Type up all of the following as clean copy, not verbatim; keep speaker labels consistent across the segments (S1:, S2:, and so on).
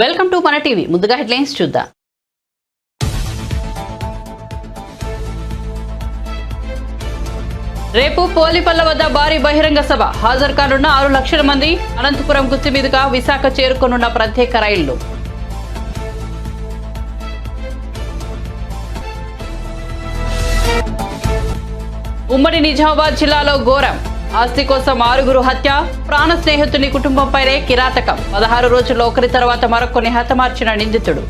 S1: Welcome to మన TV. ముందుగా headlines చూద్దాం. రేపు పోలిపల్ల వద్ద భారీ బహిరంగ సభ. హాజరు కానున్న 6 లక్షల మంది. అనంతపురం గుత్తి మీదుగా విశాఖ చేరుకోనున్న ప్రత్యేక రైళ్లు. ఉమ్మడి నిజామాబాద్ జిల్లాలో ఘోరం. ఆస్తి కోసం 6గురు హత్య. ప్రాణ స్నేహితుని కుటుంబంపైనే కిరాతకం. 16 రోజుల్లో ఒకరి తర్వాత మరొకరిని హతమార్చిన నిందితుడు.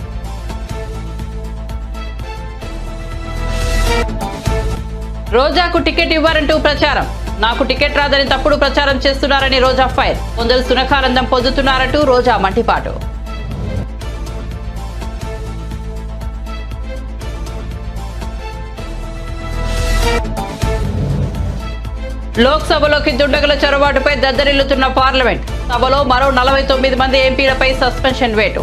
S1: రోజాకు టికెట్ ఇవ్వారంటూ ప్రచారం. నాకు టికెట్ రాదని తప్పుడు ప్రచారం చేస్తున్నారని రోజా ఫైర్. కొందరు సునకానందం పొందుతున్నారంటూ రోజా మండిపాటు. లోక్సభలోకి దుండగుల చొరబాటుపై దద్దరిల్లుతున్న పార్లమెంట్. సభలో మరో 49 మంది ఎంపీలపై సస్పెన్షన్ వేటు.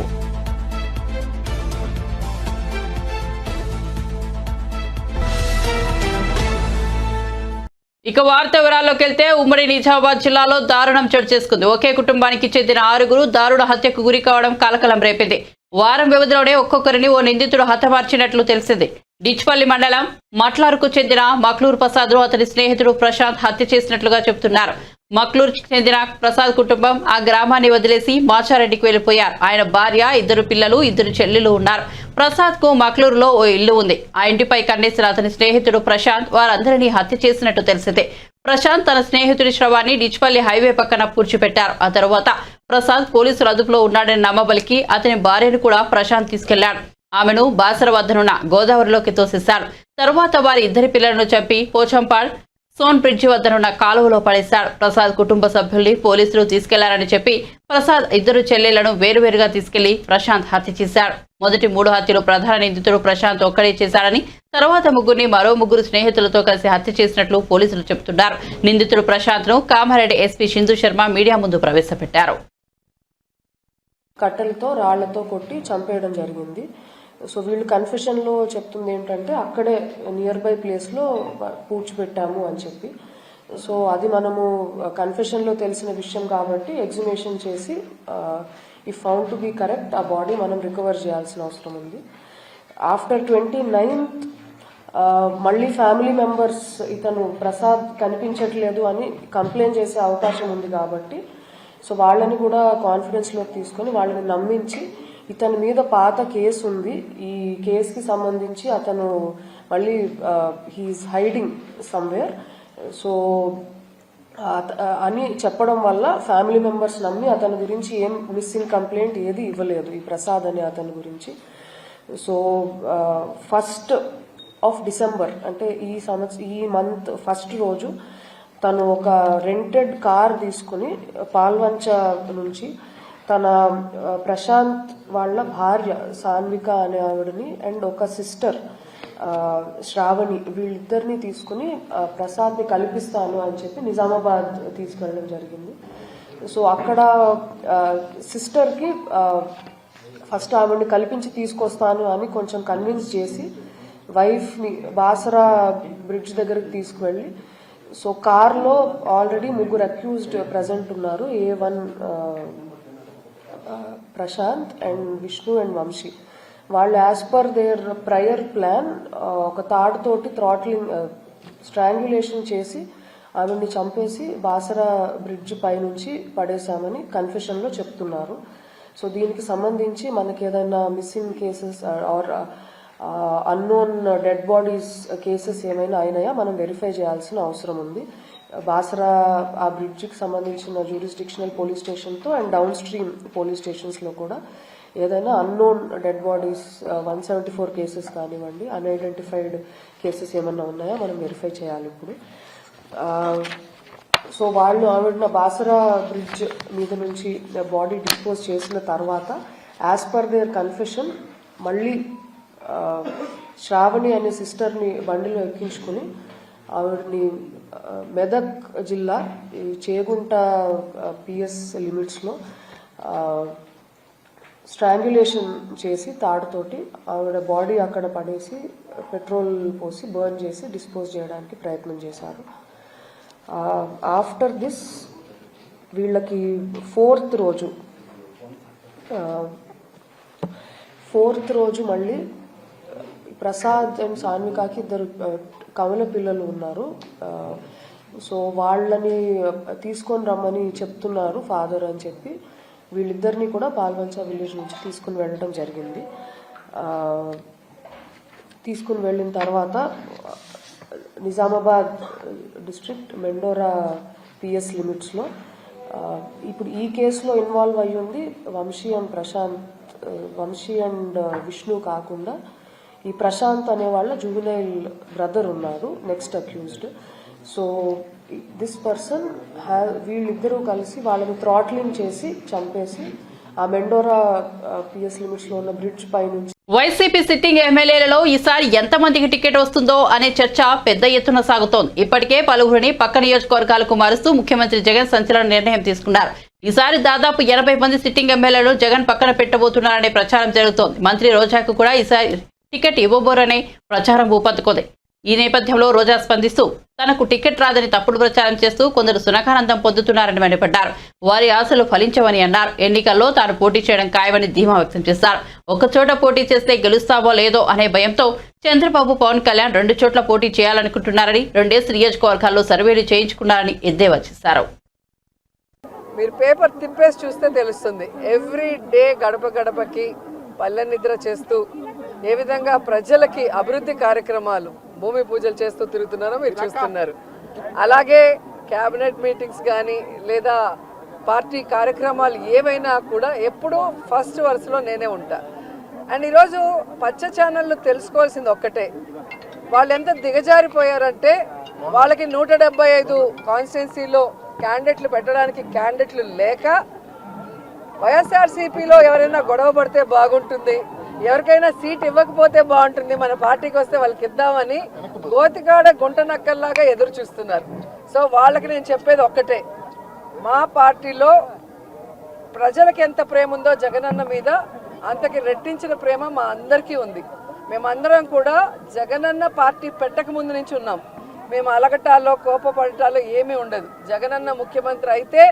S1: ఇక వార్త వివరాల్లోకి వెళ్తే ఉమ్మడి నిజామాబాద్ జిల్లాలో దారుణం చోటు చేసుకుంది. ఒకే కుటుంబానికి చెందిన 6గురు దారుణ హత్యకు గురి కావడం కలకలం రేపింది. వారం వ్యవధిలోనే ఒక్కొక్కరిని ఓ నిందితుడు హతమార్చినట్లు తెలిసింది. డిచ్పల్లి మండలం మట్లార్కు చెందిన మక్లూర్ ప్రసాద్ ను అతని స్నేహితుడు ప్రశాంత్ హత్య చేసినట్లుగా చెబుతున్నారు. మక్లూర్ చెందిన ప్రసాద్ కుటుంబం ఆ గ్రామాన్ని వదిలేసి మాచారెడ్డికి వెళ్లిపోయారు. ఆయన భార్య, 2 పిల్లలు, 2 చెల్లెలు ఉన్నారు. ప్రసాద్ కు మక్లూరులో ఓ ఇల్లు ఉంది. ఆ ఇంటిపై కన్నేసిన అతని స్నేహితుడు ప్రశాంత్ వారందరినీ హత్య చేసినట్టు తెలిసిందే. ప్రశాంత్ తన స్నేహితుడి శవాన్ని డిచ్పల్లి హైవే పక్కన పూడ్చిపెట్టారు. ఆ తర్వాత ప్రసాద్ పోలీసుల అదుపులో ఉన్నాడని నమ్మబలికి అతని భార్యను కూడా ప్రశాంత్ తీసుకెళ్లాడు. ఆమెను బాసర వద్దనున్న గోదావరిలోకి తోసేశాడు. తరువాత వారి 2 పిల్లలను చంపి పోచంపాడ్ సోన్ బ్రిడ్జి వద్దనున్న కాలువలో పడేశాడు. ప్రసాద్ కుటుంబ సభ్యుల్ని పోలీసులు తీసుకెళ్లారని చెప్పి ప్రసాద్ 2 చెల్లెళ్లను వేరువేరుగా తీసుకెళ్లి ప్రశాంత్ హత్య చేశాడు. మొదటి 3 హత్యలు ప్రధాన నిందితుడు ప్రశాంత్ ఒక్కడే చేశాడని, తర్వాత ముగ్గురిని మరో 3 స్నేహితులతో కలిసి హత్య చేసినట్లు పోలీసులు చెబుతున్నారు. నిందితుడు ప్రశాంత్ ను కామారెడ్డి ఎస్పీ సింధు శర్మ మీడియా ముందు ప్రవేశపెట్టారు.
S2: కట్టెలతో రాళ్లతో కొట్టి చంపేయడం జరిగింది. సో వీళ్ళు కన్ఫెషన్లో చెప్తుంది ఏంటంటే అక్కడే నియర్ బై ప్లేస్లో పూడ్చిపెట్టాము అని చెప్పి. సో అది మనము కన్ఫెషన్లో తెలిసిన విషయం కాబట్టి ఎగ్జిమేషన్ చేసి ఈ ఫౌండ్ టు బి కరెక్ట్ ఆ బాడీ మనం రికవర్ చేయాల్సిన అవసరం ఉంది. ఆఫ్టర్ 29th మళ్ళీ ఫ్యామిలీ మెంబర్స్ ఇతను ప్రసాద్ కనిపించట్లేదు అని కంప్లైంట్ చేసే అవకాశం ఉంది కాబట్టి సో వాళ్ళని కూడా కాన్ఫిడెన్స్లోకి తీసుకొని వాళ్ళని నమ్మించి ఇతని మీద పాత కేసు ఉంది, ఈ కేసుకి సంబంధించి అతను మళ్ళీ హీఈస్ హైడింగ్ సమ్వేర్ సో అని చెప్పడం వల్ల ఫ్యామిలీ మెంబర్స్ నమ్మి అతని గురించి ఏం మిస్సింగ్ కంప్లైంట్ ఏది ఇవ్వలేదు ఈ ప్రసాద్ అనే అతని గురించి. సో 1st of December అంటే ఈ మంత్ ఫస్ట్ రోజు తను ఒక రెంటెడ్ కార్ తీసుకుని పాల్వంచ నుంచి తన ప్రశాంత్ వాళ్ళ భార్య సాన్విక అనే ఆవిడని అండ్ ఒక సిస్టర్ శ్రావణి వీళ్ళిద్దరిని తీసుకుని ప్రసాద్ని కల్పిస్తాను అని చెప్పి నిజామాబాద్ తీసుకెళ్ళడం జరిగింది. సో అక్కడ సిస్టర్కి ఫస్ట్ ఆవిడని కల్పించి తీసుకొస్తాను అని కొంచెం కన్విన్స్ చేసి వైఫ్ని బాసరా బ్రిడ్జ్ దగ్గరికి తీసుకువెళ్ళి సో కార్లో ఆల్రెడీ 3 అక్యూజ్డ్ ప్రజెంట్ ఉన్నారు. A1 Prashant and Vishnu and Vamshi. వాళ్ళు as per their prior plan ఒక తాడుతోటి థ్రాట్లింగ్ స్ట్రాంగ్యులేషన్ చేసి ఆవిడ్ని చంపేసి బాసరా బ్రిడ్జ్ పై నుంచి పడేశామని కన్ఫెషన్లో చెప్తున్నారు. సో దీనికి సంబంధించి మనకి ఏదైనా missing cases or unknown dead bodies cases ఏమైనా అయినాయా మనం వెరిఫై చేయాల్సిన అవసరం ఉంది. బాసరా ఆ బ్రిడ్జికి సంబంధించిన జ్యూరిస్డిక్షనల్ పోలీస్ స్టేషన్తో అండ్ డౌన్ స్ట్రీమ్ పోలీస్ స్టేషన్స్లో కూడా ఏదైనా అన్నోన్ డెడ్ బాడీస్ 174 కేసెస్ కానివ్వండి, అన్ఐడెంటిఫైడ్ కేసెస్ ఏమన్నా ఉన్నాయా మనం వెరిఫై చేయాలి ఇప్పుడు. సో వాళ్ళు ఆవిడ బాసరా బ్రిడ్జ్ మీద నుంచి బాడీ డిస్పోజ్ చేసిన తర్వాత యాజ్ పర్ దేర్ కన్ఫెషన్ మళ్ళీ శ్రావణి అనే సిస్టర్ని బండిలో ఎక్కించుకుని ఆవిడని మెదక్ జిల్లా చేగుంట పిఎస్ లిమిట్స్లో స్ట్రాంగ్యులేషన్ చేసి తాడుతోటి ఆవిడ బాడీ అక్కడ పడేసి పెట్రోల్ పోసి బర్న్ చేసి డిస్పోజ్ చేయడానికి ప్రయత్నం చేశారు. ఆఫ్టర్ దిస్ వీళ్ళకి 4th రోజు 4th రోజు మళ్ళీ ప్రసాద్ అండ్ సాన్వికాకి ఇద్దరు కమల పిల్లలు ఉన్నారు. సో వాళ్ళని తీసుకొని రమ్మని చెప్తున్నారు ఫాదర్ అని చెప్పి వీళ్ళిద్దరిని కూడా పాల్వంచ విలేజ్ నుంచి తీసుకుని వెళ్ళడం జరిగింది. తీసుకుని వెళ్ళిన తర్వాత నిజామాబాద్ డిస్ట్రిక్ట్ మెండోరా పిఎస్ లిమిట్స్లో ఇప్పుడు ఈ కేసులో ఇన్వాల్వ్ అయ్యి ఉంది వంశీ అండ్ విష్ణు కాకుండా ఈ ప్రశాంత్ అనే వాళ్ళ జువెనైల్ బ్రదర్ ఉన్నారు next accused. So this person వీళ్ళిద్దరూ కలిసి వాళ్ళని థ్రాట్లింగ్ చేసి చంపేసి ఆ మెండోరా పిఎస్ లిమిట్స్ లో ఉన్న బ్రిడ్జ్ పై నుంచి.
S1: వైసీపీ సిట్టింగ్ ఎమ్మెల్యేలలో ఈసారి ఎంతమందికి టికెట్ వస్తుందో అనే చర్చ పెద్ద ఎత్తున సాగుతోంది. ఇప్పటికే పలువురిని పక్క నియోజకవర్గాలకు మారుస్తూ ముఖ్యమంత్రి జగన్ సంచలన నిర్ణయం తీసుకున్నారు. ఈసారి దాదాపు 80 మంది సిట్టింగ్ ఎమ్మెల్యేలు జగన్ పక్కన పెట్టబోతున్నారనే ప్రచారం జరుగుతోంది. మంత్రి రోజాకు కూడా ఈసారి టికెట్ ఇవ్వబోరనే ప్రచారం ఊపందుకుంది. ఈ నేపథ్యంలో రోజా స్పందిస్తూ తనకు టికెట్ రాదని తప్పుడు ప్రచారం చేస్తూ కొందరు సునకానందం పొందుతున్నారని మండిపడ్డారు. వారి ఆశలు ఫలించవని అన్నారు. ఎన్నికల్లో తాను పోటీ చేయడం ఖాయమని ధీమా వ్యక్తం చేశారు. ఒక్కచోట పోటీ చేస్తే గెలుస్తావో లేదో అనే భయంతో చంద్రబాబు, పవన్ కళ్యాణ్ 2 చోట్ల పోటీ చేయాలనుకుంటున్నారని 2 నియోజకవర్గాల్లో సర్వేలు చేయించుకున్నారని ఎద్దేవా చేశారు.
S3: మీరు పేపర్ తిప్పేసి చూస్తే తెలుస్తుంది. ఎవ్రీ డే గడప గడపకి పల్లె నిద్ర చేస్తూ ఏ విధంగా ప్రజలకి అభివృద్ధి కార్యక్రమాలు భూమి పూజలు చేస్తూ తిరుగుతున్నారో మీరు చూస్తున్నారు. అలాగే క్యాబినెట్ మీటింగ్స్ కానీ లేదా పార్టీ కార్యక్రమాలు ఏవైనా కూడా ఎప్పుడూ ఫస్ట్ వరుసలో నేనే ఉంటా. అండ్ ఈరోజు పచ్చ ఛానళ్ళు తెలుసుకోవాల్సింది ఒక్కటే, వాళ్ళు ఎంత దిగజారిపోయారంటే వాళ్ళకి 175 కాన్స్టిట్యున్సీలో క్యాండిడేట్లు పెట్టడానికి క్యాండిడేట్లు లేక వైఎస్ఆర్సీపీలో ఎవరైనా గొడవ పడితే బాగుంటుంది, ఎవరికైనా సీట్ ఇవ్వకపోతే బాగుంటుంది, మన పార్టీకి వస్తే వాళ్ళకి ఇద్దామని గోతికాడ గుంట నక్కల్లాగా ఎదురు చూస్తున్నారు. సో వాళ్ళకి నేను చెప్పేది ఒక్కటే, మా పార్టీలో ప్రజలకు ఎంత ప్రేమ ఉందో జగనన్న మీద అంతకి రెట్టించిన ప్రేమ మా అందరికీ ఉంది. మేమందరం కూడా జగనన్న పార్టీ పెట్టక ముందు నుంచి ఉన్నాం. మేము అలగటాల్లో కోపపడటాల్లో ఏమీ ఉండదు. జగనన్న ముఖ్యమంత్రి అయితే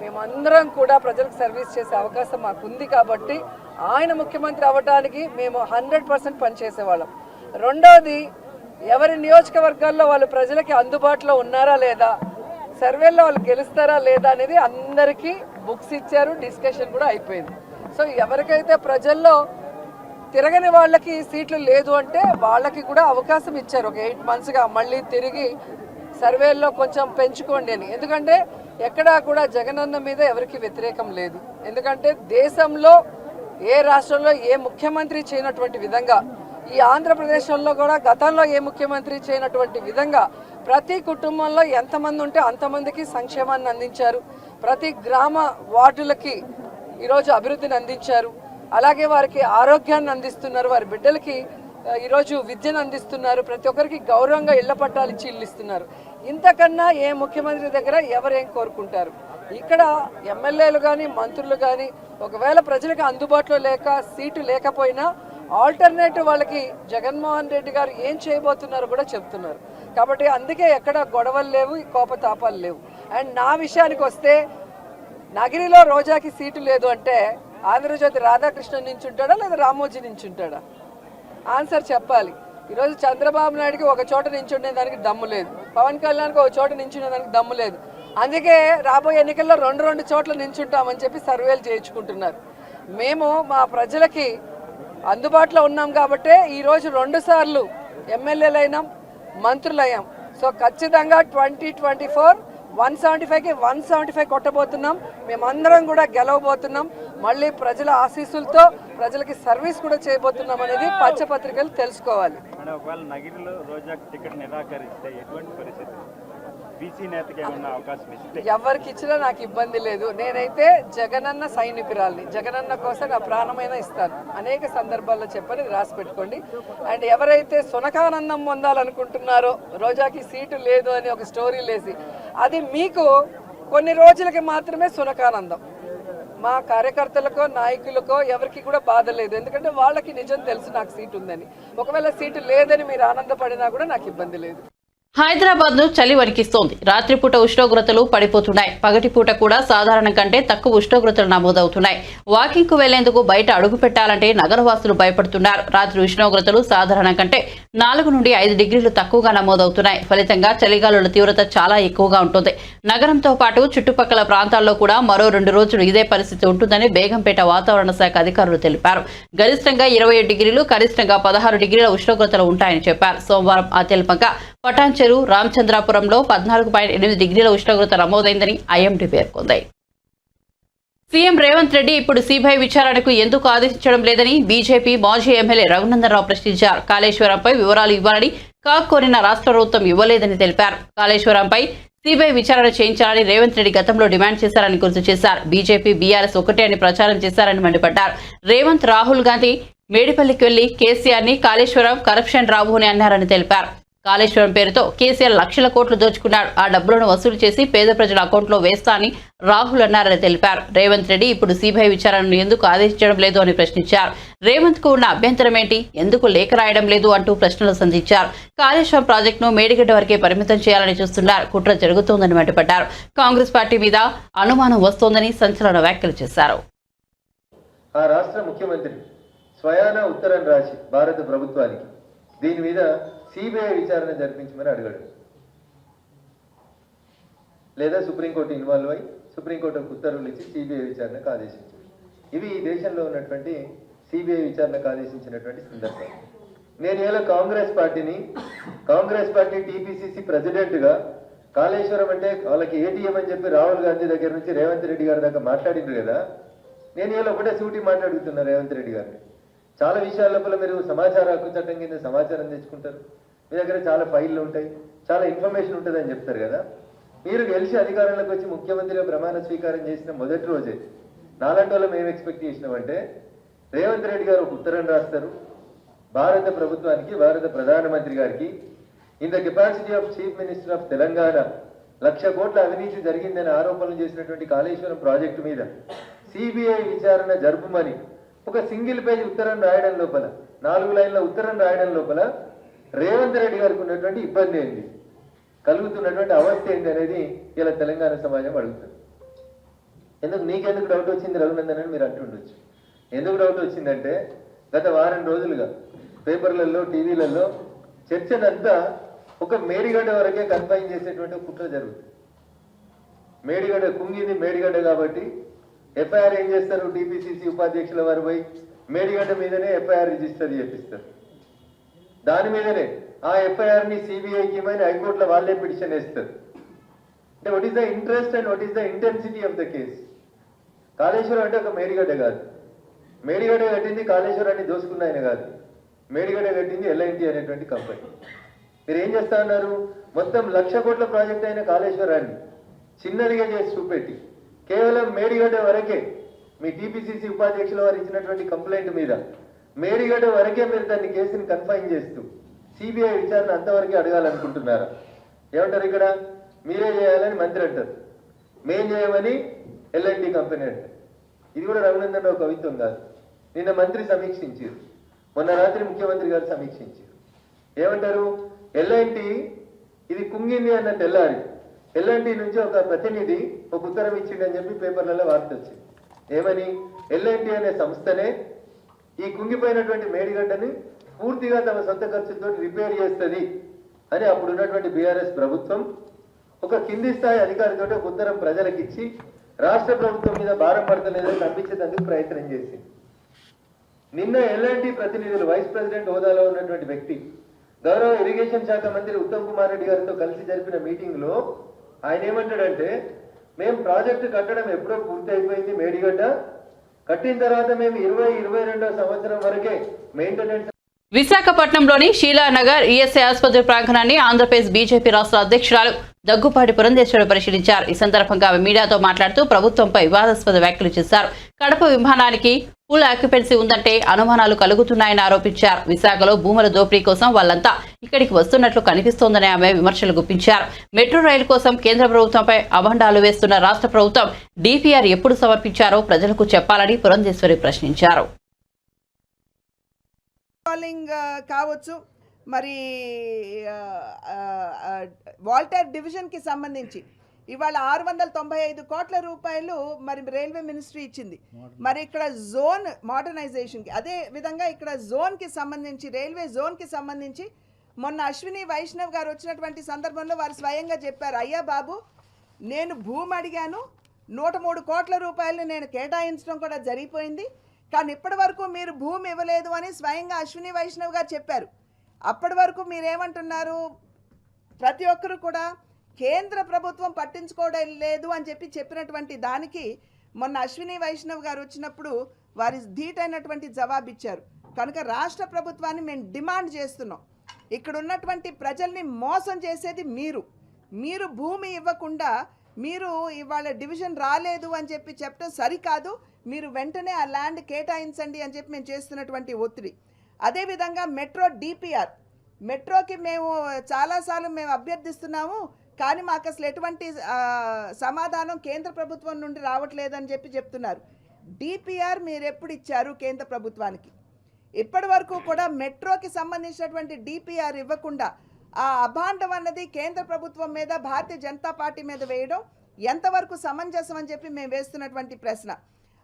S3: మేమందరం కూడా ప్రజలకు సర్వీస్ చేసే అవకాశం మాకుంది కాబట్టి ఆయన ముఖ్యమంత్రి అవ్వడానికి మేము 100% పనిచేసేవాళ్ళం. రెండవది, ఎవరి నియోజకవర్గాల్లో వాళ్ళు ప్రజలకి అందుబాటులో ఉన్నారా లేదా, సర్వేల్లో వాళ్ళు గెలుస్తారా లేదా అనేది అందరికీ బుక్స్ ఇచ్చారు, డిస్కషన్ కూడా అయిపోయింది. సో ఎవరికైతే ప్రజల్లో తిరగని వాళ్ళకి సీట్లు లేదు అంటే వాళ్ళకి కూడా అవకాశం ఇచ్చారు. ఒక 8 monthsగా మళ్ళీ తిరిగి సర్వేల్లో కొంచెం పెంచుకోండి అని. ఎందుకంటే ఎక్కడా కూడా జగనన్న మీద ఎవరికి వ్యతిరేకం లేదు. ఎందుకంటే దేశంలో ఏ రాష్ట్రంలో ఏ ముఖ్యమంత్రి చేయనటువంటి విధంగా, ఈ ఆంధ్రప్రదేశ్లో కూడా గతంలో ఏ ముఖ్యమంత్రి చేయనటువంటి విధంగా ప్రతి కుటుంబంలో ఎంతమంది ఉంటే అంతమందికి సంక్షేమాన్ని అందించారు. ప్రతి గ్రామ వార్డులకి ఈరోజు అభివృద్ధిని అందించారు. అలాగే వారికి ఆరోగ్యాన్ని అందిస్తున్నారు, వారి బిడ్డలకి ఈరోజు విద్యను అందిస్తున్నారు, ప్రతి ఒక్కరికి గౌరవంగా ఇళ్ల పట్టాలు ఇచ్చి ఇల్లు ఇస్తున్నారు. ఇంతకన్నా ఏ ముఖ్యమంత్రి దగ్గర ఎవరేం కోరుకుంటారు? ఇక్కడ ఎమ్మెల్యేలు కానీ మంత్రులు కానీ ఒకవేళ ప్రజలకు అందుబాటులో లేక సీటు లేకపోయినా ఆల్టర్నేటివ్ వాళ్ళకి జగన్మోహన్ రెడ్డి గారు ఏం చేయబోతున్నారో కూడా చెప్తున్నారు. కాబట్టి అందుకే ఎక్కడ గొడవలు లేవు, కోపతాపాలు లేవు. అండ్ నా విషయానికి వస్తే, నగిరిలో రోజాకి సీటు లేదు అంటే ఆంధ్రజ్యోతి రాధాకృష్ణన్ నుంచి ఉంటాడా లేదా రామోజీ నుంచి ఉంటాడా? ఆన్సర్ చెప్పాలి. ఈరోజు చంద్రబాబు నాయుడుకి ఒక చోట నించుండే దానికి దమ్ము లేదు, పవన్ కళ్యాణ్కి ఒక చోట నించునే దానికి దమ్ము లేదు. అందుకే రాబోయే ఎన్నికల్లో 2 చోట్ల నించుంటామని చెప్పి సర్వేలు చేయించుకుంటున్నారు. మేము మా ప్రజలకి అందుబాటులో ఉన్నాం కాబట్టే ఈరోజు 2 సార్లు ఎమ్మెల్యేలైనాం, మంత్రులయ్యాం. సో ఖచ్చితంగా 2024 175కి 175 కొట్టబోతున్నాం. మేమందరం కూడా గెలవబోతున్నాం. మళ్ళీ ప్రజల ఆశీస్సులతో ప్రజలకి సర్వీస్ కూడా చేయబోతున్నాం అనేది పచ్చపత్రికలు తెలుసుకోవాలి.
S4: ఒకవేళ నగిరిలో రోజాకి టికెట్ నిరాకరిస్తే ఎటువంటి పరిస్థితి? బీసీ నేతకి ఏమన్నా అవకాశం ఇస్తే?
S3: ఎవరికి ఇచ్చినా నాకు ఇబ్బంది లేదు. నేనైతే జగనన్న సైనికురాల్ని, జగనన్న కోసం నా ప్రాణమైనా ఇస్తాను. అనేక సందర్భాల్లో చెప్పని రాసి పెట్టుకోండి. అండ్ ఎవరైతే సునకానందం పొందాలనుకుంటున్నారో రోజాకి సీటు లేదు అని ఒక స్టోరీ లేసి, అది మీకు కొన్ని రోజులకి మాత్రమే సునకానందం. మా కార్యకర్తలకో నాయకులకో ఎవరికి కూడా బాధ లేదు. ఎందుకంటే వాళ్ళకి నిజం తెలుసు నాకు సీటు ఉందని. ఒకవేళ సీటు లేదని మీరు ఆనందపడినా కూడా నాకు ఇబ్బంది లేదు.
S1: హైదరాబాద్ ను చలి వణికిస్తోంది. రాత్రిపూట ఉష్ణోగ్రతలు పడిపోతున్నాయి. పగటిపూట కూడా సాధారణం కంటే తక్కువ ఉష్ణోగ్రతలు నమోదవుతున్నాయి. వాకింగ్ కు వెళ్లేందుకు బయట అడుగు పెట్టాలంటే నగరవాసులు భయపడుతున్నారు. రాత్రి ఉష్ణోగ్రతలు సాధారణం కంటే 4 నుండి 5 డిగ్రీలు తక్కువగా నమోదవుతున్నాయి. ఫలితంగా చలిగాలుల తీవ్రత చాలా ఎక్కువగా ఉంటుంది. నగరంతో పాటు చుట్టుపక్కల ప్రాంతాల్లో కూడా మరో 2 రోజులు ఇదే పరిస్థితి ఉంటుందని బేగంపేట వాతావరణ శాఖ అధికారులు తెలిపారు. గరిష్టంగా 27 డిగ్రీలు, కనిష్టంగా 16 డిగ్రీల ఉష్ణోగ్రతలు ఉంటాయని చెప్పారు. సోమవారం అత్యల్పంగా పటాన్చెరు, రామచంద్రాపురంలో 14.8 డిగ్రీల ఉష్ణోగ్రత నమోదైందని ఐఎండీ పేర్కొంది. సీఎం రేవంత్ రెడ్డి ఇప్పుడు సిబిఐ విచారణకు ఎందుకు ఆదేశించడం లేదని బీజేపీ మాజీ ఎమ్మెల్యే రఘునందనరావు ప్రశ్నించారు. కాళేశ్వరంపై వివరాలు ఇవ్వాలని కోరిన రాష్ట్ర ప్రభుత్వం ఇవ్వలేదని తెలిపారు. కాళేశ్వరంపై సిబిఐ విచారణ చేయించాలని రేవంత్ రెడ్డి గతంలో డిమాండ్ చేశారని గుర్తు చేశారు. బీజేపీ, బీఆర్ఎస్ ఒకటే అని ప్రచారం చేశారని మండిపడ్డారు. రేవంత్, రాహుల్ గాంధీ మేడిపల్లికి వెళ్లి కేసీఆర్ ని కాళేశ్వరం కరప్షన్ రావు అని అన్నారని తెలిపారు. కాళేశ్వరం పేరుతో కేసీఆర్ లక్షల కోట్లు దోచుకున్నాడు. ఆ డబ్బులను వసూలు చేసి పేద ప్రజల అకౌంట్లో వేస్తా అని రాహుల్ అన్నారని తెలిపారు. రేవంత్ రెడ్డి ఇప్పుడు సిబిఐ విచారణను ఎందుకు ఆదేశించడం లేదు అని ప్రశ్నించారు. రేవంత్ కు ఉన్న అభ్యంతరం ఏంటి, ఎందుకు లేఖ రాయడం లేదు అంటూ ప్రశ్నలు సంధించారు. కాళేశ్వరం ప్రాజెక్టును మేడిగడ్డ వరకే పరిమితం చేయాలని చూస్తున్నారు. కుట్ర జరుగుతోందని మండిపడ్డారు. కాంగ్రెస్ పార్టీ మీద అనుమానం వస్తోందని సంచలన వ్యాఖ్యలు చేశారు.
S5: ఆ రాష్ట్ర ముఖ్యమంత్రి స్వయాన ఉత్తరం రాసి భారత ప్రభుత్వానికి దీని మీద సిబిఐ విచారణ జరిపించమని అడగడు, లేదా సుప్రీంకోర్టు ఇన్వాల్వ్ అయి సుప్రీంకోర్టు ఉత్తర్వులు ఇచ్చి సిబిఐ విచారణకు ఆదేశించారు. ఇవి ఈ దేశంలో ఉన్నటువంటి సిబిఐ విచారణకు ఆదేశించినటువంటి సందర్భం. నేను ఇలా కాంగ్రెస్ పార్టీ టీపీసీసీ ప్రెసిడెంట్గా కాళేశ్వరం అంటే వాళ్ళకి ఏటీఎం అని చెప్పి రాహుల్ గాంధీ దగ్గర నుంచి రేవంత్ రెడ్డి గారి దాకా మాట్లాడిండ్రు కదా. నేను ఇలా ఒకటే సూటి మాట్లాడుతున్నా రేవంత్ రెడ్డి గారిని. చాలా విషయాల లోపల మీరు సమాచార హక్కు చట్టం కింద సమాచారం తెచ్చుకుంటారు. మీ దగ్గర చాలా ఫైళ్ళు ఉంటాయి, చాలా ఇన్ఫర్మేషన్ ఉంటుంది అని చెప్తారు కదా. మీరు గెలిచి అధికారంలోకి వచ్చి ముఖ్యమంత్రిగా ప్రమాణ స్వీకారం చేసిన మొదటి రోజే నాలాంటి వాళ్ళు మేము ఎక్స్పెక్ట్ చేసినామంటే రేవంత్ రెడ్డి గారు ఒక ఉత్తరం రాస్తారు భారత ప్రభుత్వానికి, భారత ప్రధానమంత్రి గారికి, in the capacity of chief minister of Telangana 1,00,000 కోట్ల అవినీతి జరిగిందని ఆరోపణలు చేసినటువంటి కాళేశ్వరం ప్రాజెక్టు మీద సిబిఐ విచారణ జరుపుమని ఒక సింగిల్ పేజ్ ఉత్తరం రాయడం లోపల, 4 లైన్ల ఉత్తరం రాయడం లోపల రేవంత్ రెడ్డి గారికి ఉన్నటువంటి ఇబ్బంది ఏంటి, కలుగుతున్నటువంటి అవస్థ ఏంటి అనేది ఇలా తెలంగాణ సమాజం అడుగుతుంది. నీకెందుకు డౌట్ వచ్చింది రఘునందన్ అని మీరు అంటుండొచ్చు. ఎందుకు డౌట్ వచ్చిందంటే గత వారం రోజులుగా పేపర్లలో, టీవీలలో చర్చనంతా ఒక మేడిగడ్డ వరకే కన్ఫైన్ చేసేటువంటి కుట్ర జరుగుతుంది. మేడిగడ్డ కుంగింది మేడిగడ్డ కాబట్టి ఎఫ్ఐఆర్ ఏం చేస్తారు, టీపీసీసీ ఉపాధ్యక్షుల వారు పోయి మేడిగడ్డ మీదనే ఎఫ్ఐఆర్ రిజిస్టర్ చేపిస్తారు. దాని మీదనే ఆ ఎఫ్ఐఆర్ని సిబిఐకి ఇవ్వని హైకోర్టులో వాళ్ళే పిటిషన్ వేస్తారు. అంటే what is the interest and what is the intensity of the case. Kaleshwaram అంటే ఒక మేడిగడ్డ కాదు. మేడిగడ్డ కట్టింది కాళేశ్వరాన్ని దోసుకున్న ఆయన కాదు. మేడిగడ్డ కట్టింది ఎల్ఐటి అనేటువంటి కంపెనీ. మీరు ఏం చేస్తా ఉన్నారు, మొత్తం 1,00,000 కోట్ల ప్రాజెక్ట్ అయిన కాళేశ్వరాన్ని చిన్నదిగా చేసి చూపెట్టి కేవలం మేడిగడ్డ వరకే మీ టీపీసీసీ ఉపాధ్యక్షుల వారు ఇచ్చినటువంటి కంప్లైంట్ మీద మేడిగడ్డ వరకే మీరు దాన్ని కేసుని కన్ఫైన్ చేస్తూ సిబిఐ విచారణ అంతవరకే అడగాలనుకుంటున్నారా? ఏమంటారు ఇక్కడ, మీరే చేయాలని మంత్రి అంటారు, మేం చేయమని ఎల్ఎన్టీ కంపెనీ అంటారు. ఇది కూడా రఘునందన్ రావు కవిత్వం కాదు. నిన్న మంత్రి సమీక్షించారు, మొన్న రాత్రి ముఖ్యమంత్రి గారు సమీక్షించారు. ఏమంటారు, ఎల్ఎన్టీ ఇది కుంగింది అన్న తెల్లారి ఎల్ఎన్టీ నుంచి ఒక ప్రతినిధి ఒక ఉత్తరం ఇచ్చిండని చెప్పి పేపర్లలో వార్త వచ్చింది. ఏమని, ఎల్ఎన్టీ అనే సంస్థనే ఈ కుంగిపోయినటువంటి మేడిగడ్డని పూర్తిగా తమ సొంత ఖర్చుతో రిపేర్ చేస్తుంది అని అప్పుడు ఉన్నటువంటి బీఆర్ఎస్ ప్రభుత్వం ఒక కింది స్థాయి అధికారితో ఒక ఉత్తరం ప్రజలకు ఇచ్చి రాష్ట్ర ప్రభుత్వం మీద భారం పడతలేదని నమ్మించేందుకు ప్రయత్నం చేసింది. నిన్న ఎల్ఎన్టీ ప్రతినిధులు వైస్ ప్రెసిడెంట్ హోదాలో ఉన్నటువంటి వ్యక్తి గౌరవ ఇరిగేషన్ శాఖ మంత్రి ఉత్తమ్ కుమార్ రెడ్డి గారితో కలిసి జరిపిన మీటింగ్ లో ఆయన ఏమంటాడంటే, మేము ప్రాజెక్టు కట్టడం ఎప్పుడో పూర్తి అయిపోయింది, మేడిగడ్డ కట్టిన తర్వాత మేము 2022వ సంవత్సరం వరకే మెయింటెనెన్స్.
S1: విశాఖపట్నంలోని షీలానగర్ ఈఎస్ఐ ఆసుపత్రి ప్రాంగణాన్ని ఆంధ్రప్రదేశ్ బీజేపీ రాష్ట్ర అధ్యక్షురాలు దగ్గుపాటి పురంధేశ్వరి పరిశీలించారు. ఈ సందర్భంగా ఆమె మీడియాతో మాట్లాడుతూ ప్రభుత్వంపై వివాదాస్పద వ్యాఖ్యలు చేశారు. కడప విమానానికి ఫుల్ ఆక్యుపెన్సీ ఉందంటే అనుమానాలు కలుగుతున్నాయని ఆరోపించారు. విశాఖలో భూముల దోపిడీ కోసం వాళ్ళంతా ఇక్కడికి వస్తున్నట్లు కనిపిస్తోందని ఆమె విమర్శలు గుప్పించారు. మెట్రో రైలు కోసం కేంద్ర ప్రభుత్వంపై అభండాలు వేస్తున్న రాష్ట్ర ప్రభుత్వం డిపిఆర్ ఎప్పుడు సమర్పించారో ప్రజలకు చెప్పాలని పురంధేశ్వరి ప్రశ్నించారు.
S6: కావచ్చు, మరి వాల్టర్ డివిజన్కి సంబంధించి ఇవాళ 695 కోట్ల రూపాయలు మరి రైల్వే మినిస్ట్రీ ఇచ్చింది. మరి ఇక్కడ జోన్ మోడర్నైజేషన్కి, అదే విధంగా ఇక్కడ జోన్కి సంబంధించి, రైల్వే జోన్కి సంబంధించి మొన్న అశ్విని వైష్ణవ్ గారు వచ్చినటువంటి సందర్భంలో వారు స్వయంగా చెప్పారు, అయ్యా బాబు నేను భూమి అడిగాను, 103 కోట్ల రూపాయలు నేను కేటాయించడం కూడా జరిగిపోయింది, కానీ ఇప్పటి వరకు మీరు భూమి ఇవ్వలేదు అని స్వయంగా అశ్విని వైష్ణవ్ గారు చెప్పారు. అప్పటి వరకు మీరేమంటున్నారు, ప్రతి ఒక్కరు కూడా కేంద్ర ప్రభుత్వం పట్టించుకోవడం లేదు అని చెప్పినటువంటి దానికి మొన్న అశ్విని వైష్ణవ్ గారు వచ్చినప్పుడు వారి ధీటైనటువంటి జవాబు ఇచ్చారు. కనుక రాష్ట్ర ప్రభుత్వాన్ని మేము డిమాండ్ చేస్తున్నాం, ఇక్కడ ఉన్నటువంటి ప్రజల్ని మోసం చేసేది మీరు భూమి ఇవ్వకుండా మీరు ఇవాళ డివిజన్ రాలేదు అని చెప్పడం సరికాదు, మీరు వెంటనే ఆ ల్యాండ్ కేటాయించండి అని చెప్పి మేము చేస్తున్నటువంటి ఒత్తిడి. అదేవిధంగా మెట్రోకి మేము చాలాసార్లు మేము అభ్యర్థిస్తున్నాము, కానీ మాకు అసలు ఎటువంటి సమాధానం కేంద్ర ప్రభుత్వం నుండి రావట్లేదని చెప్తున్నారు. డిపిఆర్ మీరు ఎప్పుడు ఇచ్చారు కేంద్ర ప్రభుత్వానికి? ఇప్పటి వరకు కూడా మెట్రోకి సంబంధించినటువంటి డిపిఆర్ ఇవ్వకుండా ఆ అభాండం అన్నది కేంద్ర ప్రభుత్వం మీద, భారతీయ జనతా పార్టీ మీద వేయడం ఎంతవరకు సమంజసం అని చెప్పి మేము వేస్తున్నటువంటి ప్రశ్న.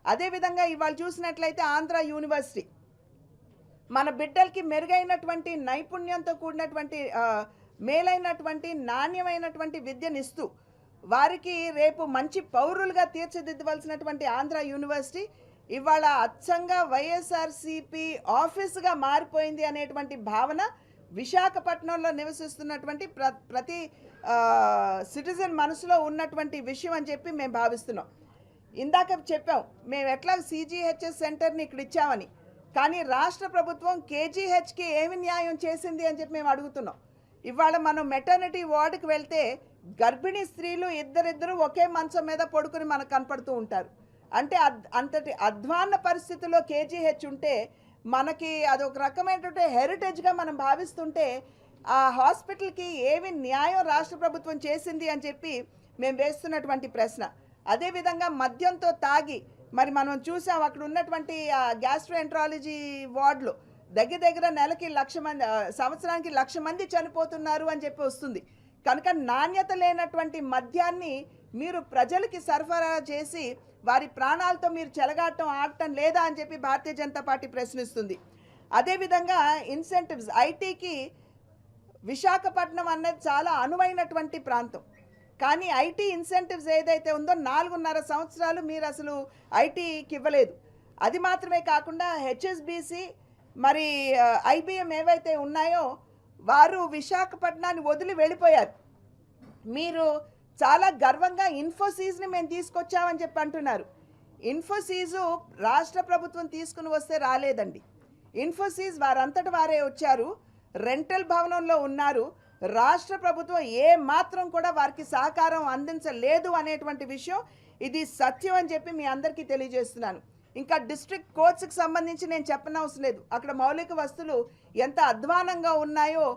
S6: అదేవిధంగా ఇవాళ చూసినట్లయితే ఆంధ్ర యూనివర్సిటీ మన బిడ్డలకి మెరుగైనటువంటి నైపుణ్యంతో కూడినటువంటి మేలైనటువంటి నాణ్యమైనటువంటి విద్యనిస్తూ వారికి రేపు మంచి పౌరులుగా తీర్చిదిద్దవలసినటువంటి ఆంధ్ర యూనివర్సిటీ ఇవాళ అచ్చంగా వైఎస్ఆర్సీపీ ఆఫీసుగా మారిపోయింది అనేటువంటి భావన విశాఖపట్నంలో నివసిస్తున్నటువంటి ప్రతి సిటిజన్ మనసులో ఉన్నటువంటి విషయం అని చెప్పి మేము భావిస్తున్నాం. ఇందాక చెప్పాం మేము ఎట్లా సిజిహెచ్ఎస్ సెంటర్ని ఇక్కడ ఇచ్చామని, కానీ రాష్ట్ర ప్రభుత్వం కేజీహెచ్కి ఏమి న్యాయం చేసింది అని చెప్పి మేము అడుగుతున్నాం. ఇవాళ మనం మెటర్నిటీ వార్డుకి వెళ్తే గర్భిణీ స్త్రీలు ఇద్దరిద్దరు ఒకే మంచం మీద పడుకుని మనకు కనపడుతూ ఉంటారు. అంటే అంతటి అధ్వాన్న పరిస్థితుల్లో కేజీహెచ్ ఉంటే మనకి అదొక రకమైనటువంటి హెరిటేజ్గా మనం భావిస్తుంటే ఆ హాస్పిటల్కి ఏమి న్యాయం రాష్ట్ర ప్రభుత్వం చేసింది అని చెప్పి మేము వేస్తున్నటువంటి ప్రశ్న. అదేవిధంగా మద్యంతో తాగి మరి మనం చూసాం అక్కడ ఉన్నటువంటి గ్యాస్ట్రోఎంట్రాలజీ వార్డులు దగ్గర నెలకి 1,00,000 మంది, సంవత్సరానికి 1,00,000 మంది చనిపోతున్నారు అని చెప్పి వస్తుంది. కనుక నాణ్యత లేనటువంటి మద్యాన్ని మీరు ప్రజలకి సరఫరా చేసి వారి ప్రాణాలతో మీరు చెలగాటం ఆడటం లేదా అని చెప్పి భారతీయ జనతా పార్టీ ప్రశ్నిస్తుంది. అదేవిధంగా ఇన్సెంటివ్స్, ఐటీకి విశాఖపట్నం అన్నది చాలా అనువైనటువంటి ప్రాంతం, కానీ ఐటీ ఇన్సెంటివ్స్ ఏదైతే ఉందో 4.5 సంవత్సరాలు మీరు అసలు ఐటీకి ఇవ్వలేదు. అది మాత్రమే కాకుండా హెచ్ఎస్బిసి మరి ఐబిఎం ఏవైతే ఉన్నాయో వారు విశాఖపట్నాన్ని వదిలి వెళ్ళిపోయారు. మీరు చాలా గర్వంగా ఇన్ఫోసిస్ని మేము తీసుకొచ్చామని చెప్పి అంటున్నారు. ఇన్ఫోసిస్ రాష్ట్ర ప్రభుత్వం తీసుకుని వస్తే రాలేదండి. ఇన్ఫోసిస్ వారంతటి వారే వచ్చారు, రెంటల్ భవనంలో ఉన్నారు. రాష్ట్ర ప్రభుత్వం ఏ మాత్రం కూడా వారికి సహకారం అందించలేదు అనేటువంటి విషయం ఇది సత్యం అని చెప్పి మీ అందరికీ తెలియజేస్తున్నాను. ఇంకా డిస్ట్రిక్ట్ కోర్ట్స్కి సంబంధించి నేను చెప్పనవసరం లేదు, అక్కడ మౌలిక వస్తువులు ఎంత అధ్వానంగా ఉన్నాయో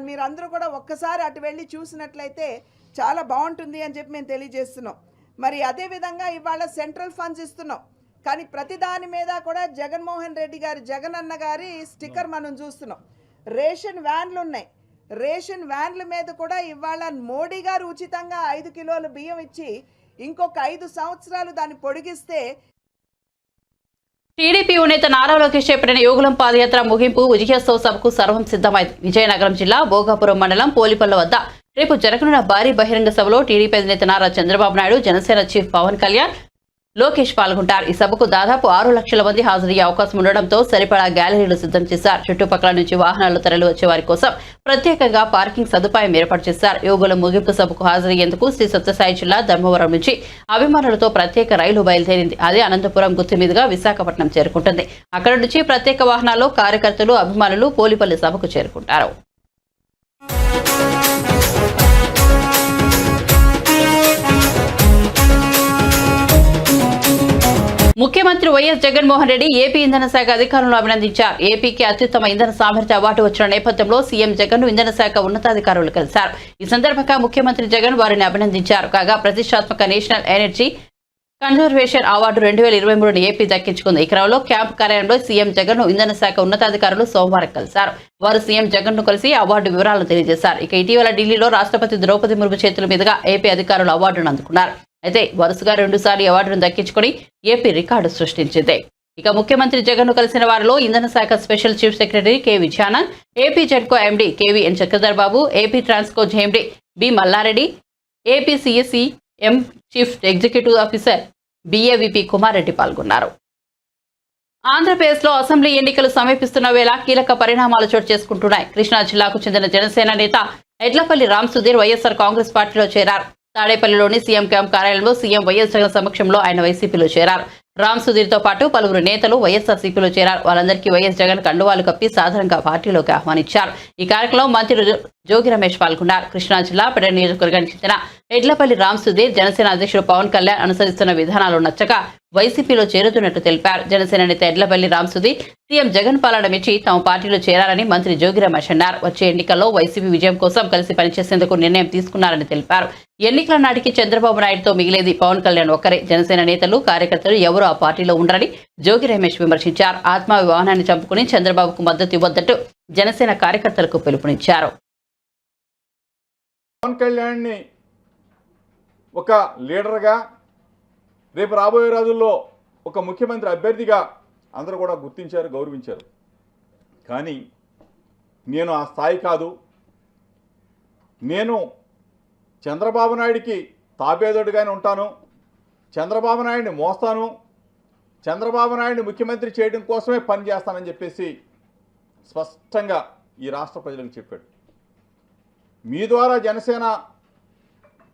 S6: మీరందరూ కూడా ఒక్కసారి అటు వెళ్ళి చూసినట్లయితే చాలా బాగుంటుంది అని చెప్పి మేము తెలియజేస్తున్నాం. మరి అదేవిధంగా ఇవాళ సెంట్రల్ ఫండ్స్ ఇస్తున్నాం, కానీ ప్రతి దాని మీద కూడా జగన్మోహన్ రెడ్డి గారి, జగనన్న గారి స్టిక్కర్ మనం చూస్తున్నాం. రేషన్ వ్యాన్లు ఉన్నాయి, రేషన్ వ్యాన్ల మీద కూడా ఇవాళ మోడీ గారు ఉచితంగా 5 కిలోల బియ్యం ఇచ్చి ఇంకొక 5 సంవత్సరాలు దాన్ని పొడిగిస్తే
S1: టీడీపీ నేత నారా లోకేష్ చేపట్టిన యోగులం పాదయాత్ర ముగింపు విజయోత్సవ సభకు సర్వం సిద్ధమైంది. విజయనగరం జిల్లా భోగాపురం మండలం పోలిపల్ల వద్ద రేపు జరగనున్న భారీ బహిరంగ సభలో టీడీపీ అధినేత నారా చంద్రబాబు నాయుడు, జనసేన చీఫ్ పవన్ కళ్యాణ్, లోకేష్ పాల్గొంటారు. ఈ సభకు దాదాపు 6 లక్షల మంది హాజరయ్యే అవకాశం ఉండడంతో సరిపడా గ్యాలరీలు సిద్ధం చేశారు. చుట్టుపక్కల నుంచి వాహనాలు తరలి వచ్చే వారి కోసం ప్రత్యేకంగా పార్కింగ్ సదుపాయం ఏర్పాటు చేశారు. యోగుల ముగింపు సభకు హాజరయ్యేందుకు శ్రీ సత్యసాయి జిల్లా ధర్మవరం నుంచి అభిమానులతో ప్రత్యేక రైలు బయలుదేరింది. అదే అనంతపురం గుత్తి మీదుగా విశాఖపట్నం చేరుకుంటుంది. అక్కడి నుంచి ప్రత్యేక వాహనాల్లో కార్యకర్తలు, అభిమానులు పోలిపల్లి సభకు చేరుకుంటారు. ముఖ్యమంత్రి వైఎస్ జగన్మోహన్ రెడ్డి ఏపీ ఇంధన శాఖ అధికారులను అభినందించారు. ఏపీకి అత్యుత్తమ ఇంధన సామర్థ్య అవార్డు వచ్చిన నేపథ్యంలో సీఎం జగన్ ఇంధన శాఖ ఉన్నతాధికారులు కలిశారు. ఈ సందర్భంగా ముఖ్యమంత్రి జగన్ వారిని అభినందించారు. కాగా ప్రతిష్టాత్మక national energy conservation award 2023 AP దక్కించుకుంది. ఈ క్రమంలో క్యాంప్ కార్యాలయంలో సీఎం జగన్ ను ఇంధన శాఖ ఉన్నతాధికారులు సోమవారం కలిశారు. వారు సీఎం జగన్ ను కలిసి అవార్డు వివరాలను తెలియజేశారు. ఇక ఇటీవల ఢిల్లీలో రాష్ట్రపతి ద్రౌపది ముర్ము చేతుల మీదుగా ఏపీ అధికారులు అవార్డును అందుకున్నారు. అయితే వరుసగా 2 సార్లు అవార్డును దక్కించుకుని ఏపీ రికార్డు సృష్టించింది. ఇక ముఖ్యమంత్రి జగన్ ను కలిసిన వారిలో ఇంధన శాఖ special chief secretary K Vijayanand, AP Genco MD KVN Chakradhar Babu, AP Transco MD B Mallareddy, AP CSC M chief executive officer BAVP Kumareddy పాల్గొన్నారు. ఆంధ్రప్రదేశ్లో అసెంబ్లీ ఎన్నికలు సమీపిస్తున్న వేళ కీలక పరిణామాలు చోటు చేసుకుంటున్నాయి. కృష్ణా జిల్లాకు చెందిన జనసేన నేత ఎడ్లపల్లి రామ్ సుధీర్ వైఎస్ఆర్ కాంగ్రెస్ పార్టీలో చేరారు. తాడేపల్లిలోని సీఎం క్యాంప్ కార్యాలయంలో సీఎం వైఎస్ జగన్ సమక్షంలో ఆయన వైసీపీలో చేరారు. రామ్ సుధీర్ తో పాటు పలువురు నేతలు వైఎస్ఆర్సీపీలో చేరారు. వాళ్ళందరికీ వైఎస్ జగన్ కండువాలు కప్పి సాధారణంగా పార్టీలోకి ఆహ్వానించారు. ఈ కార్యక్రమంలో మంత్రి జోగి రమేష్ పాల్గొన్నారు. కృష్ణా జిల్లా పెడ నియోజకవర్గానికి చెందిన ఎడ్లపల్లి రామ్ సుధీర్ జనసేన అధ్యక్షుడు పవన్ కళ్యాణ్ అనుసరిస్తున్న విధానాలు నచ్చక వైసీపీలో చేరుతున్నట్టు తెలిపారు. జనసేన నేత ఎడ్లపల్లి రామ్ సుధీర్ సీఎం జగన్ పాలన మెచ్చి తమ పార్టీలో చేరారని మంత్రి జోగి రమేష్ అన్నారు. వచ్చే ఎన్నికల్లో వైసీపీ విజయం కోసం కలిసి పనిచేసేందుకు నిర్ణయం తీసుకున్నారని తెలిపారు. ఎన్నికల నాటికి చంద్రబాబు నాయుడుతో మిగిలేది పవన్ కళ్యాణ్ ఒక్కరే. జనసేన నేతలు కార్యకర్తలు ఎవరు ఆ పార్టీలో ఉండరని జోగి రమేష్ విమర్శించారు. ఆత్మాభిమానాన్ని చంపుకుని చంద్రబాబుకు మద్దతు ఇవ్వొద్దంటూ జనసేన కార్యకర్తలకు పిలుపునిచ్చారు.
S7: పవన్ కళ్యాణ్ని ఒక లీడర్గా రేపు రాబోయే రోజుల్లో ఒక ముఖ్యమంత్రి అభ్యర్థిగా అందరూ కూడా గుర్తించారు, గౌరవించారు. కానీ నేను ఆ స్థాయి కాదు. నేను చంద్రబాబు నాయుడికి తాబేదోడుగానే ఉంటాను, చంద్రబాబు నాయుడిని మోస్తాను, చంద్రబాబు నాయుడిని ముఖ్యమంత్రి చేయడం కోసమే పనిచేస్తానని చెప్పేసి స్పష్టంగా ఈ రాష్ట్ర ప్రజలకు చెప్పాడు. మీ ద్వారా జనసేన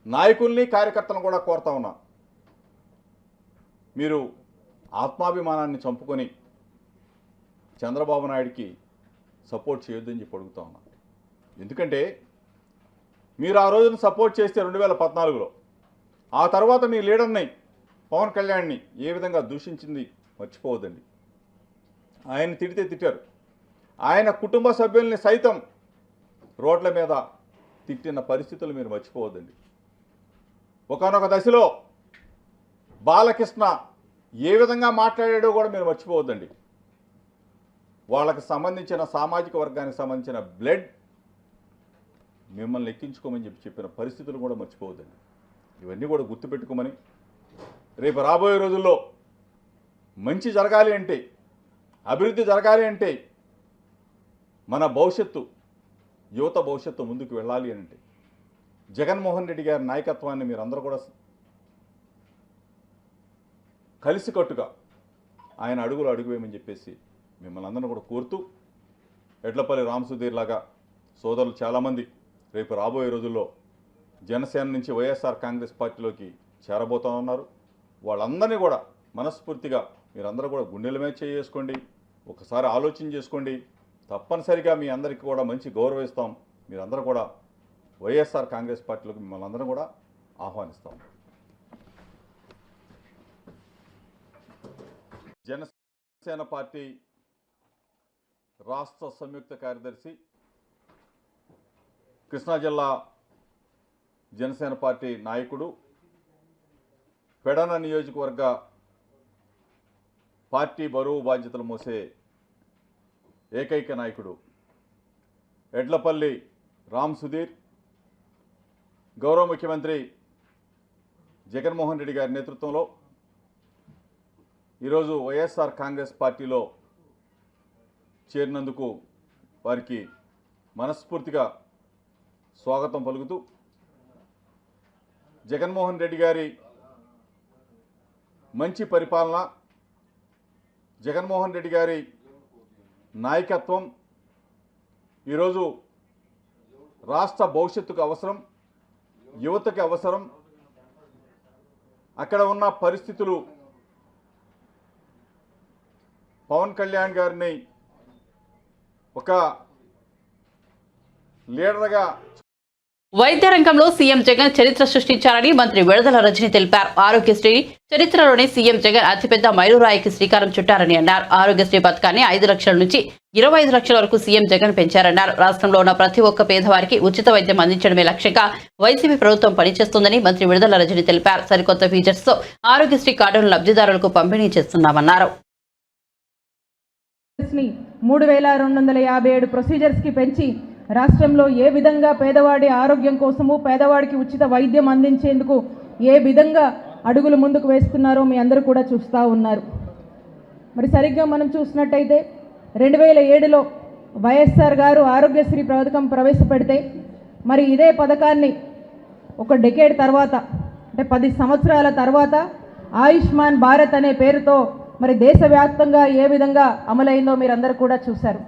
S7: నాయకుల్ని కార్యకర్తలను కూడా కోరుతా ఉన్నా, మీరు ఆత్మాభిమానాన్ని చంపుకొని చంద్రబాబు నాయుడికి సపోర్ట్ చేయొద్దని చెప్పి అడుగుతా ఉన్నా. ఎందుకంటే మీరు ఆ రోజున సపోర్ట్ చేస్తే 2014లో ఆ తర్వాత మీ లీడర్ని పవన్ కళ్యాణ్ని ఏ విధంగా దూషించింది మర్చిపోవద్దండి. ఆయన తిడితే తిట్టారు, ఆయన కుటుంబ సభ్యుల్ని సైతం రోడ్ల మీద తిట్టిన పరిస్థితులు మీరు మర్చిపోవద్దండి. ఒకానొక దశలో బాలకృష్ణ ఏ విధంగా మాట్లాడాడో కూడా మీరు మర్చిపోవద్దండి. వాళ్ళకి సంబంధించిన సామాజిక వర్గానికి సంబంధించిన బ్లడ్ మిమ్మల్ని ఎక్కించుకోమని చెప్పిన పరిస్థితులు కూడా మర్చిపోవద్దండి. ఇవన్నీ కూడా గుర్తుపెట్టుకోమని, రేపు రాబోయే రోజుల్లో మంచి జరగాలి అంటే, అభివృద్ధి జరగాలి అంటే, మన భవిష్యత్తు, యువత భవిష్యత్తు ముందుకు వెళ్ళాలి అని అంటే జగన్మోహన్ రెడ్డి గారి నాయకత్వాన్ని మీరందరూ కూడా కలిసికట్టుగా ఆయన అడుగులు అడుగువేయమని చెప్పేసి మిమ్మల్ని అందరినీ కూడా కోరుతూ, ఎడ్లపల్లి రామ్ సుధీర్ లాగా సోదరులు చాలామంది రేపు రాబోయే రోజుల్లో జనసేన నుంచి వైఎస్ఆర్ కాంగ్రెస్ పార్టీలోకి చేరబోతా ఉన్నారు. వాళ్ళందరినీ కూడా మనస్ఫూర్తిగా మీరందరూ కూడా గుండెల మీద చేసుకోండి, ఒకసారి ఆలోచన చేసుకోండి. తప్పనిసరిగా మీ అందరికీ కూడా మంచి గౌరవిస్తాం. మీరందరూ కూడా వైఎస్ఆర్ కాంగ్రెస్ పార్టీలోకి మిమ్మల్ని అందరం కూడా ఆహ్వానిస్తాం. జనసేన పార్టీ రాష్ట్ర సంయుక్త కార్యదర్శి, కృష్ణా జిల్లా జనసేన పార్టీ నాయకుడు, పెడన నియోజకవర్గ పార్టీ బరువు బాధ్యతలు మోసే ఏకైక నాయకుడు ఎడ్లపల్లి రామ్ సుధీర్ గౌరవ ముఖ్యమంత్రి జగన్మోహన్ రెడ్డి గారి నేతృత్వంలో ఈరోజు వైఎస్ఆర్ కాంగ్రెస్ పార్టీలో చేరినందుకు వారికి మనస్ఫూర్తిగా స్వాగతం పలుకుతూ, జగన్మోహన్ రెడ్డి గారి మంచి పరిపాలన, జగన్మోహన్ రెడ్డి గారి నాయకత్వం ఈరోజు రాష్ట్ర భవిష్యత్తుకు అవసరం, యువతకి అవసరం. అక్కడ ఉన్న పరిస్థితులు పవన్ కళ్యాణ్ గారిని ఒక లీడర్గా
S1: వైద్య రంగంలో సీఎం జగన్ చరిత్ర సృష్టించారని మంత్రి విడుదల రజని తెలిపారు. ఆరోగ్యశ్రీ చరిత్రలోనే సీఎం జగన్ అతిపెద్ద మైలురాయికి శ్రీకారం చుట్టారని అన్నారు. ఆరోగ్యశ్రీ పథకాన్ని 5 లక్షల నుంచి 25 లక్షల వరకు సీఎం జగన్ పెంచారన్నారు. రాష్ట్రంలో ఉన్న ప్రతి ఒక్క పేదవారికి ఉచిత వైద్యం అందించడమే లక్ష్యంగా వైసీపీ ప్రభుత్వం పనిచేస్తుందని మంత్రి విడుదల రజని తెలిపారు. సరికొత్త ఫీచర్స్ తో ఆరోగ్యశ్రీ కార్డులను లబ్ధిదారులకు పంపిణీ చేస్తున్నామన్నారు.
S8: 3257 ప్రొసీజర్స్కి పెంచి రాష్ట్రంలో ఏ విధంగా పేదవాడి ఆరోగ్యం కోసము పేదవాడికి ఉచిత వైద్యం అందించేందుకు ఏ విధంగా అడుగులు ముందుకు వేస్తున్నారో మీ అందరూ కూడా చూస్తూ ఉన్నారు. మరి సరిగ్గా మనం చూసినట్టయితే 2007లో వైఎస్ఆర్ గారు ఆరోగ్యశ్రీ పథకం ప్రవేశపెడితే మరి ఇదే పథకాన్ని ఒక డెకేడ్ తర్వాత అంటే 10 సంవత్సరాల తర్వాత ఆయుష్మాన్ భారత్ అనే పేరుతో మరి దేశవ్యాప్తంగా ఏ విధంగా అమలైందో మీరందరూ కూడా చూశారు.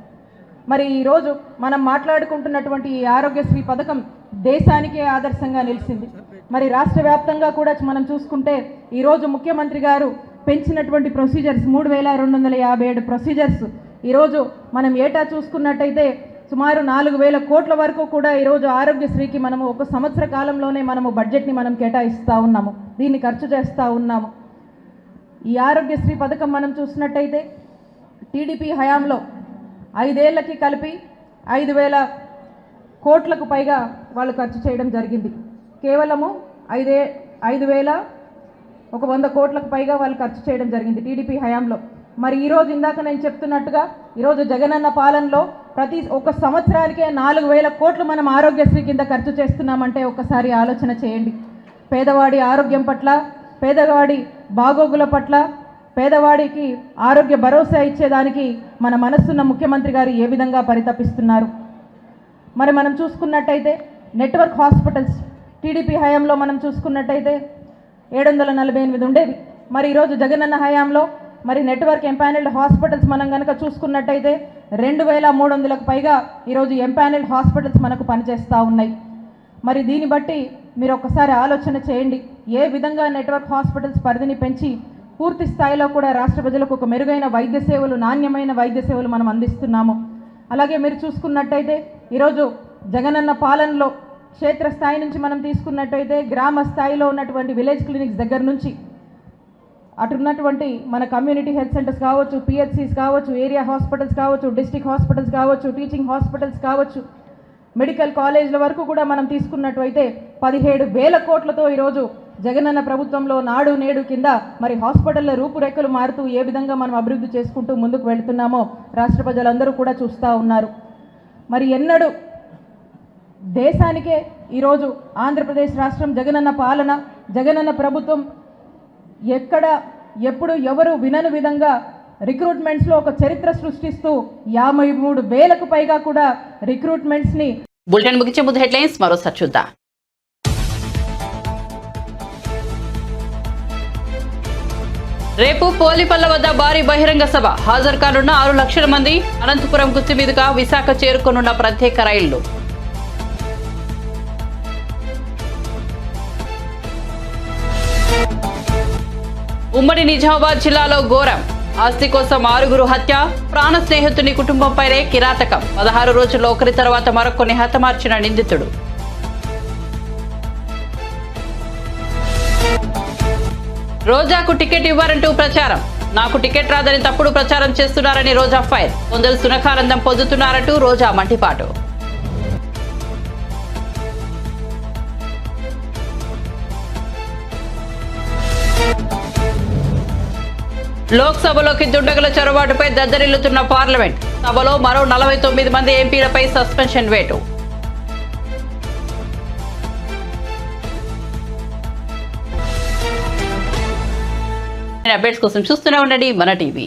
S8: మరి ఈరోజు మనం మాట్లాడుకుంటున్నటువంటి ఈ ఆరోగ్యశ్రీ పథకం దేశానికే ఆదర్శంగా నిలిచింది. మరి రాష్ట్ర వ్యాప్తంగా కూడా మనం చూసుకుంటే ఈరోజు ముఖ్యమంత్రి గారు పెంచినటువంటి ప్రొసీజర్స్ 3257 ప్రొసీజర్స్ ఈరోజు మనం ఏటా చూసుకున్నట్టయితే సుమారు 4000 కోట్ల వరకు కూడా ఈరోజు ఆరోగ్యశ్రీకి మనము ఒక సంవత్సర కాలంలోనే మనము బడ్జెట్ని మనం కేటాయిస్తూ ఉన్నాము, దీన్ని ఖర్చు చేస్తూ ఉన్నాము. ఈ ఆరోగ్యశ్రీ పథకం మనం చూసినట్టయితే టీడీపీ హయాంలో 5 ఏళ్లకి కలిపి 5000 కోట్లకు పైగా వాళ్ళు ఖర్చు చేయడం జరిగింది. కేవలము 100 కోట్లకు పైగా వాళ్ళు ఖర్చు చేయడం జరిగింది టీడీపీ హయాంలో. మరి ఈరోజు ఇందాక నేను చెప్తున్నట్టుగా ఈరోజు జగనన్న పాలనలో ప్రతి ఒక్క సంవత్సరానికే 4000 కోట్లు మనం ఆరోగ్యశ్రీ కింద ఖర్చు చేస్తున్నామంటే ఒక్కసారి ఆలోచన చేయండి. పేదవాడి ఆరోగ్యం పట్ల, పేదవాడి బాగోగుల పట్ల, పేదవాడికి ఆరోగ్య భరోసా ఇచ్చేదానికి మన మనస్సున్న ముఖ్యమంత్రి గారు ఏ విధంగా పరితపిస్తున్నారు. మరి మనం చూసుకున్నట్టయితే నెట్వర్క్ హాస్పిటల్స్ టీడీపీ హయాంలో మనం చూసుకున్నట్టయితే 748 ఉండేవి. మరి ఈరోజు జగనన్న హయాంలో మరి నెట్వర్క్ ఎంపానల్డ్ హాస్పిటల్స్ మనం కనుక చూసుకున్నట్టయితే 2300కు పైగా ఈరోజు ఎంపానల్డ్ హాస్పిటల్స్ మనకు పనిచేస్తూ ఉన్నాయి. మరి దీన్ని బట్టి మీరు ఒక్కసారి ఆలోచన చేయండి, ఏ విధంగా నెట్వర్క్ హాస్పిటల్స్ పరిధిని పెంచి పూర్తి స్థాయిలో కూడా రాష్ట్ర ప్రజలకు ఒక మెరుగైన వైద్య సేవలు, నాణ్యమైన వైద్య సేవలు మనం అందిస్తున్నాము. అలాగే మీరు చూసుకున్నట్టయితే ఈరోజు జగనన్న పాలనలో క్షేత్రస్థాయి నుంచి మనం తీసుకున్నట్టయితే గ్రామ స్థాయిలో ఉన్నటువంటి విలేజ్ క్లినిక్స్ దగ్గర నుంచి అటు ఉన్నటువంటి మన కమ్యూనిటీ హెల్త్ సెంటర్స్ కావచ్చు, పిహెచ్సిస్ కావచ్చు, ఏరియా హాస్పిటల్స్ కావచ్చు, డిస్ట్రిక్ట్ హాస్పిటల్స్ కావచ్చు, టీచింగ్ హాస్పిటల్స్ కావచ్చు, మెడికల్ కాలేజ్ల వరకు కూడా మనం తీసుకున్నట్టయితే 17,000 కోట్లతో ఈరోజు జగనన్న ప్రభుత్వంలో నాడు నేడు కింద మరి హాస్పిటల్ల రూపురేఖలు మారుతూ ఏ విధంగా మనం అభివృద్ధి చేసుకుంటూ ముందుకు వెళ్తున్నామో రాష్ట్ర ప్రజలందరూ కూడా చూస్తూ ఉన్నారు. మరి ఎన్నడూ దేశానికే ఈరోజు ఆంధ్రప్రదేశ్ రాష్ట్రం జగనన్న పాలన, జగనన్న ప్రభుత్వం ఎక్కడ ఎప్పుడు ఎవరు వినని విధంగా రిక్రూట్మెంట్స్లో ఒక చరిత్ర సృష్టిస్తూ 53,000కు పైగా కూడా రిక్రూట్మెంట్స్ని.
S1: బులెటిన్ ముగించే ముందు హెడ్లైన్స్ మరోసారి చూద్దాం. రేపు పోలిపల్ల వద్ద భారీ బహిరంగ సభ, హాజరు కానున్న 6 లక్షల మంది. అనంతపురం గుత్తి మీదుగా విశాఖ చేరుకోనున్న ప్రత్యేక రైళ్లు. ఉమ్మడి నిజామాబాద్ జిల్లాలో ఘోరం, ఆస్తి కోసం 6గురు హత్య, ప్రాణ స్నేహితుని కుటుంబంపైనే కిరాతకం. 16 రోజుల్లో ఒకరి తర్వాత మరొకరిని హతమార్చిన నిందితుడు. రోజాకు టికెట్ ఇవ్వారంటూ ప్రచారం, నాకు టికెట్ రాదని తప్పుడు ప్రచారం చేస్తున్నారని రోజా ఫైర్. కొందరు సునకానందం పొందుతున్నారంటూ రోజా మండిపాటు. లోక్సభలోకి దుండగుల చొరబాటుపై దద్దరిల్లుతున్న పార్లమెంట్. సభలో మరో 49 మంది ఎంపీలపై సస్పెన్షన్ వేటు. అప్డేట్స్ కోసం చూస్తూనే ఉండండి మన టీవీ.